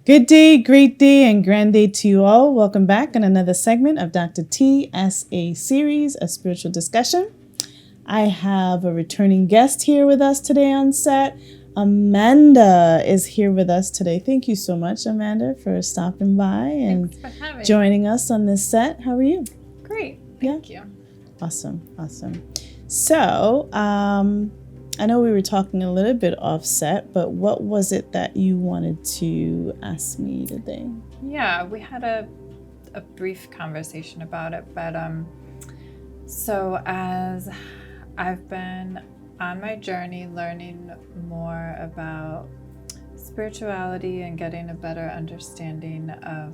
Good day, great day, and grand day to you all. Welcome back in another segment of Dr. TSA Series, a spiritual discussion. I have a returning guest here with us today on set. Amanda is here with us today. Thank you so much, Amanda, for stopping by and joining us on this set. How are you? Great. Thank you. Awesome. So, I know we were talking a little bit offset, but what was it that you wanted to ask me today? Yeah, we had a brief conversation about it, but so as I've been on my journey learning more about spirituality and getting a better understanding of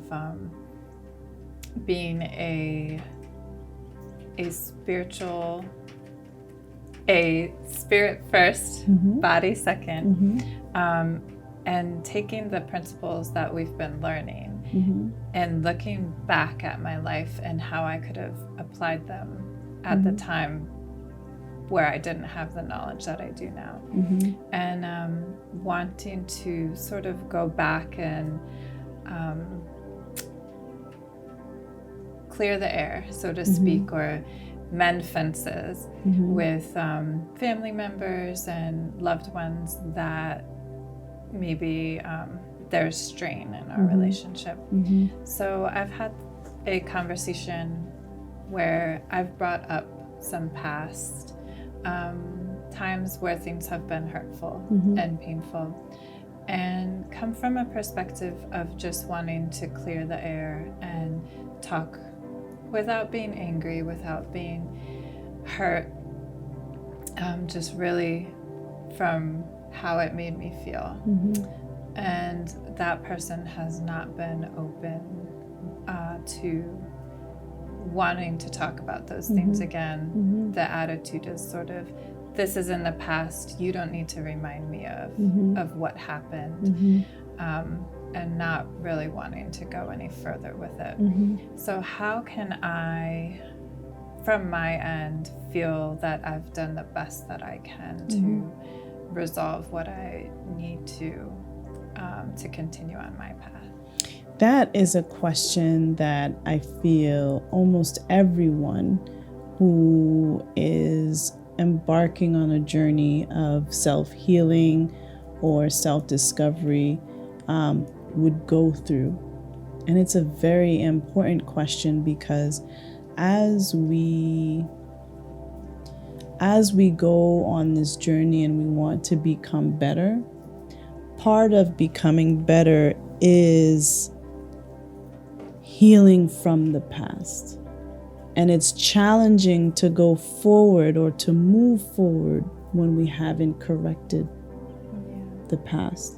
being a spirit first, body second, and taking the principles that we've been learning and looking back at my life and how I could have applied them at the time where I didn't have the knowledge that I do now, and wanting to sort of go back and clear the air, so to speak, or mend fences with family members and loved ones that maybe there's strain in our relationship. So I've had a conversation where I've brought up some past times where things have been hurtful and painful, and come from a perspective of just wanting to clear the air and talk without being angry, without being hurt, just really from how it made me feel. And that person has not been open to wanting to talk about those things again. The attitude is sort of, this is in the past, you don't need to remind me of what happened. And not really wanting to go any further with it. So how can I, from my end, feel that I've done the best that I can to resolve what I need to continue on my path? That is a question that I feel almost everyone who is embarking on a journey of self-healing or self-discovery would go through. And it's a very important question, because as we go on this journey and we want to become better, part of becoming better is healing from the past. And it's challenging to go forward or to move forward when we haven't corrected the past.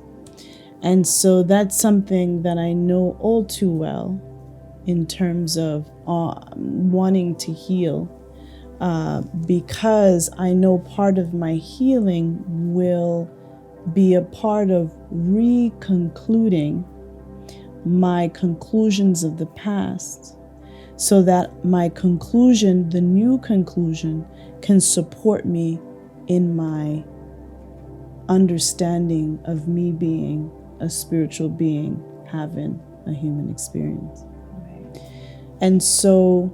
And so that's something that I know all too well in terms of wanting to heal, because I know part of my healing will be a part of reconcluding my conclusions of the past, so that my conclusion, the new conclusion, can support me in my understanding of me being a spiritual being having a human experience. And so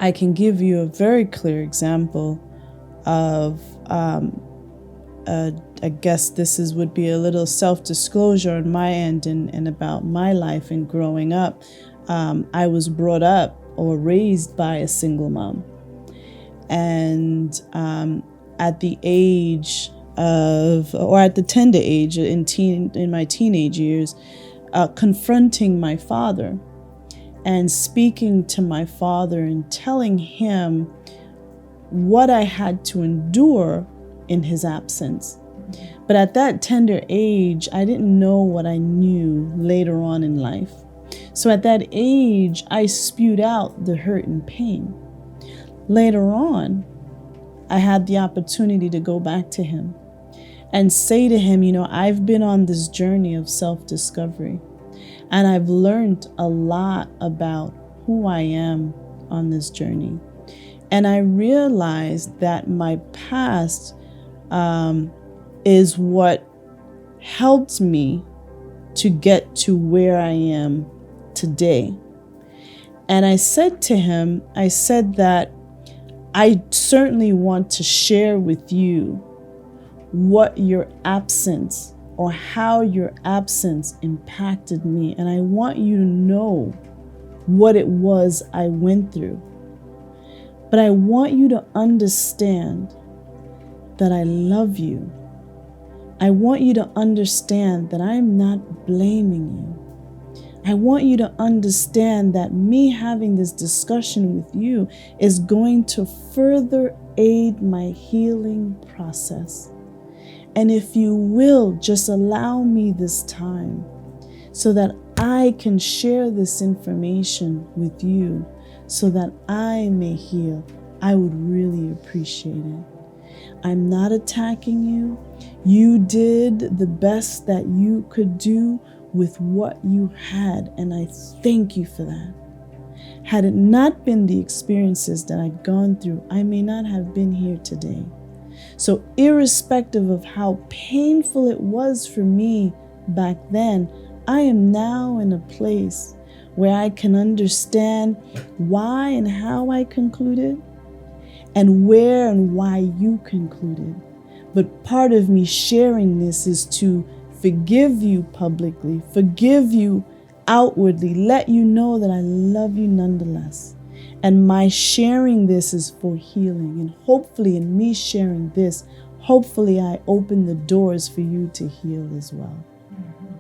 I can give you a very clear example of, I guess this would be a little self-disclosure on my end and about my life and growing up. I was brought up or raised by a single mom. And at the age of, or at the tender age in my teenage years, confronting my father and speaking to my father and telling him what I had to endure in his absence. But at that tender age, I didn't know what I knew later on in life. So at that age, I spewed out the hurt and pain. Later on, I had the opportunity to go back to him and say to him, I've been on this journey of self-discovery, and I've learned a lot about who I am on this journey. And I realized that my past is what helped me to get to where I am today. And I said to him, I said that I certainly want to share with you what your absence or how your absence impacted me. And I want you to know what it was I went through. But I want you to understand that I love you. I want you to understand that I'm not blaming you. I want you to understand that me having this discussion with you is going to further aid my healing process. And if you will, just allow me this time so that I can share this information with you so that I may heal, I would really appreciate it. I'm not attacking you. You did the best that you could do with what you had, and I thank you for that. Had it not been the experiences that I've gone through, I may not have been here today. So irrespective of how painful it was for me back then, I am now in a place where I can understand why and how I concluded and where and why you concluded. But part of me sharing this is to forgive you publicly, forgive you outwardly, let you know that I love you nonetheless. And my sharing this is for healing. And hopefully in me sharing this, hopefully I open the doors for you to heal as well. Mm-hmm.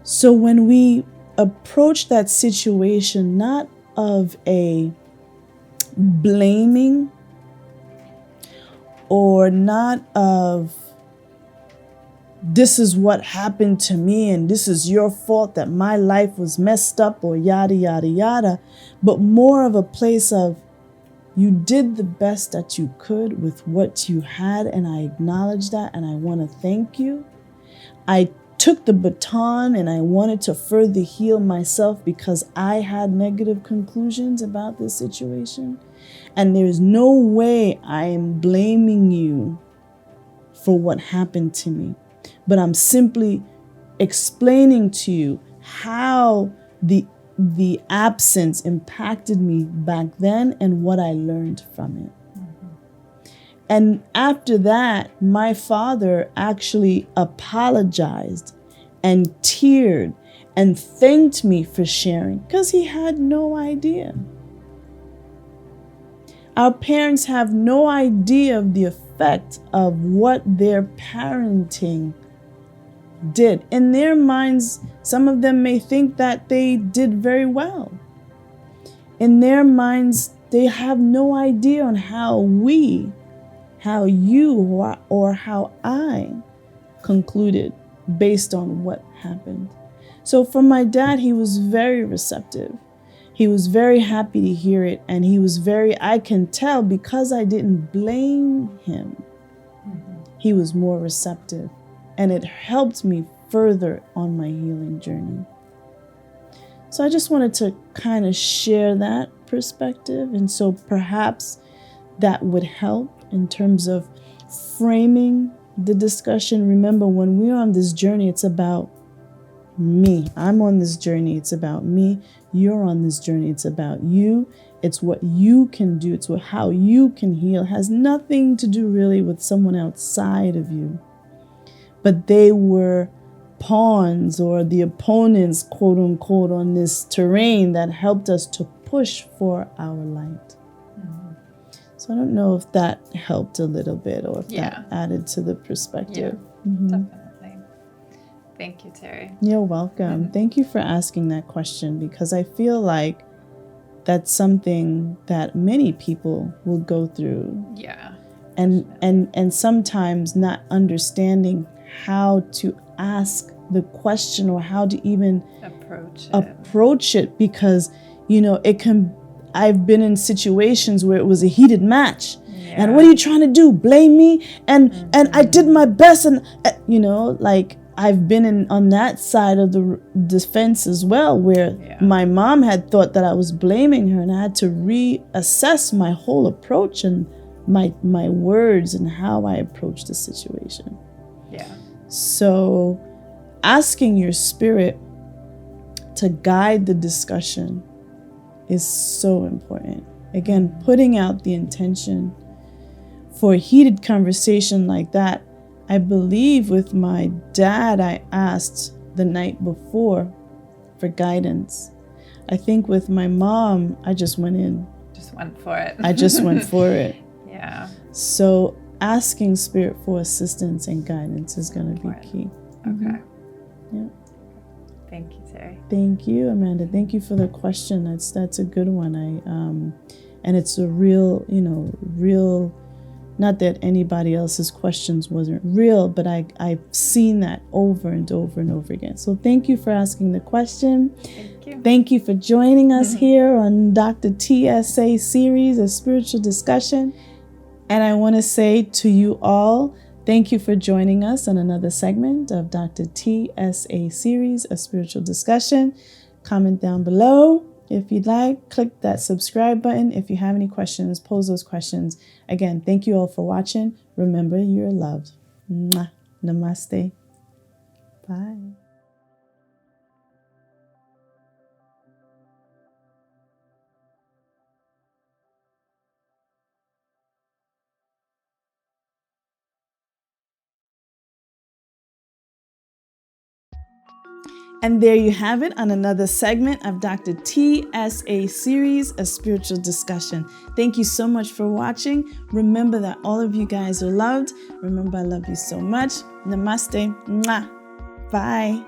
So when we approach that situation, not of a blaming or not of this is what happened to me and this is your fault that my life was messed up or yada, yada, yada, but more of a place of you did the best that you could with what you had, and I acknowledge that and I want to thank you. I took the baton and I wanted to further heal myself because I had negative conclusions about this situation, and there's no way I am blaming you for what happened to me. But I'm simply explaining to you how the absence impacted me back then and what I learned from it. Mm-hmm. And after that, my father actually apologized and teared and thanked me for sharing because he had no idea. Our parents have no idea of the effect of what their parenting did. In their minds, some of them may think that they did very well. In their minds, they have no idea on how you, or how I concluded based on what happened. So for my dad, he was very receptive. He was very happy to hear it. And he was I can tell because I didn't blame him, he was more receptive. And it helped me further on my healing journey. So I just wanted to kind of share that perspective. And so perhaps that would help in terms of framing the discussion. Remember, when we're on this journey, it's about me. I'm on this journey. It's about me. You're on this journey. It's about you. It's what you can do. It's how you can heal. It has nothing to do really with someone outside of you. But they were pawns or the opponents, quote unquote, on this terrain that helped us to push for our light. Mm-hmm. So I don't know if that helped a little bit or if that added to the perspective. Yeah, mm-hmm. Definitely. Thank you, Terry. You're welcome. Mm-hmm. Thank you for asking that question, because I feel like that's something that many people will go through. Yeah. And sometimes not understanding how to ask the question or how to even approach it, because I've been in situations where it was a heated match. Yeah. And what are you trying to do? Blame me? And I did my best, and like I've been on that side of the defense as well, where my mom had thought that I was blaming her, and I had to reassess my whole approach and my words and how I approached the situation. Yeah. So asking your spirit to guide the discussion is so important. Again, putting out the intention for a heated conversation like that. I believe with my dad, I asked the night before for guidance. I think with my mom, I just went in. Just went for it. I just went for it. Yeah. So asking spirit for assistance and guidance is going to be key. Okay. Yeah. Thank you, Terry. Thank you, Amanda. Thank you for the question. That's a good one. And it's a real, not that anybody else's questions wasn't real, but I've seen that over and over and over again. So thank you for asking the question. Thank you. Thank you for joining us here on Dr. TSA Series, a spiritual discussion. And I want to say to you all, thank you for joining us on another segment of Dr. TSA Series, a spiritual discussion. Comment down below if you'd like. Click that subscribe button. If you have any questions, pose those questions. Again, thank you all for watching. Remember, you're loved. Mwah. Namaste. Bye. And there you have it on another segment of Dr. TSA Series, a spiritual discussion. Thank you so much for watching. Remember that all of you guys are loved. Remember, I love you so much. Namaste. Mwah. Bye.